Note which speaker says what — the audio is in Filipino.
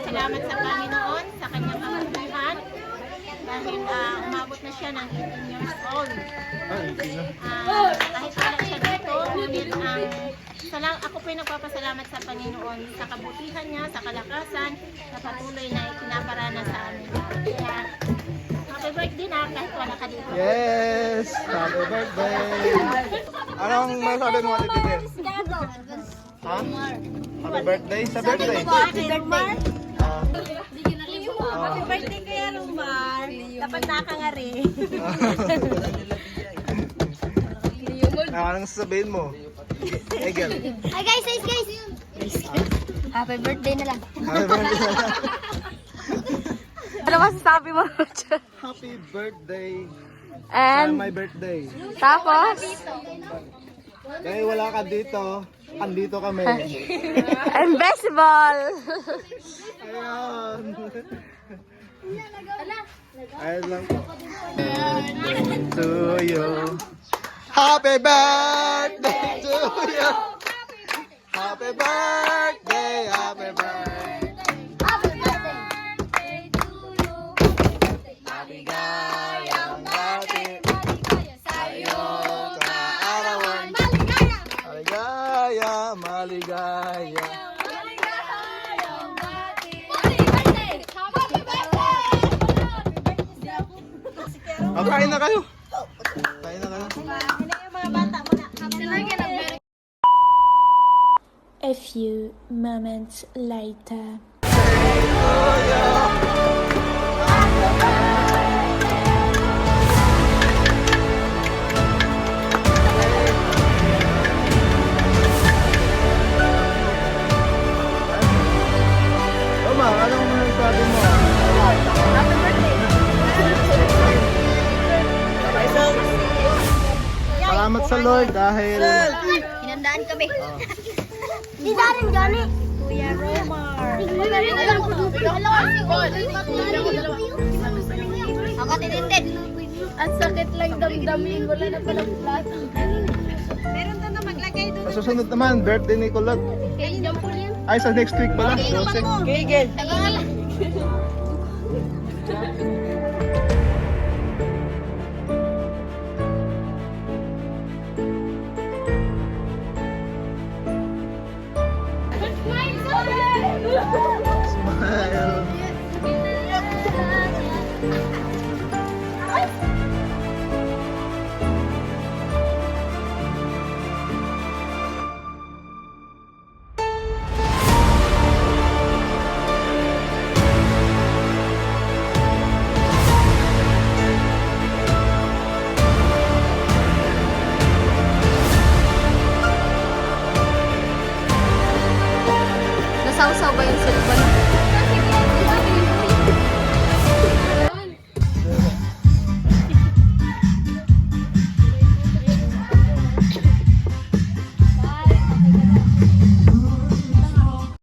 Speaker 1: nagpapasalamat sa Panginoon sa kanyang kabutihan dahil umabot na siya ng 18 years old. Kahit wala siya dito, ngunit ako po yung nagpapasalamat sa Panginoon sa kabutihan niya, sa kalakasan, na patuloy na ipinaparana sa amin. Kaya, happy birthday na kahit wala ka dito.
Speaker 2: Yes! Happy birthday! Anong masabi mo, Ate Titen? Ha? Happy birthday? Sa birthday?
Speaker 1: Happy birthday!
Speaker 3: Happy birthday kaya Rumar. Dapat nakangari.
Speaker 2: Anong sasabihin mo? Egel.
Speaker 3: Hi guys. Happy birthday na lang.
Speaker 2: Happy birthday.
Speaker 4: Ano masasabi mo?
Speaker 2: Happy birthday.
Speaker 4: And
Speaker 2: My birthday.
Speaker 4: tapos,
Speaker 2: Kaya wala ka dito, andito kami.
Speaker 4: invisible.
Speaker 2: Ayan. Ayan lang po. To you. Happy birthday to you. Happy birthday, happy birthday. Maligayang bati sa iyong kaarawan. Maligaya, maligaya. Kain na kayo. Kain na kayo.
Speaker 5: A few moments later.
Speaker 2: Tama, anong sabi mo? Salamat sa Lord dahil
Speaker 3: Hinandaan kami. Hindi rin gani. Kuya Romar. Ako tinindin.
Speaker 4: Ang sakit lang damdamin. Wala na palang plato.
Speaker 3: Meron doon na maglagay doon.
Speaker 2: sa susunod naman, birthday ni Kulot. Ay, sa next week pala.
Speaker 3: Gigil.
Speaker 2: Smile.
Speaker 4: Nasawsaw ba yung silba na?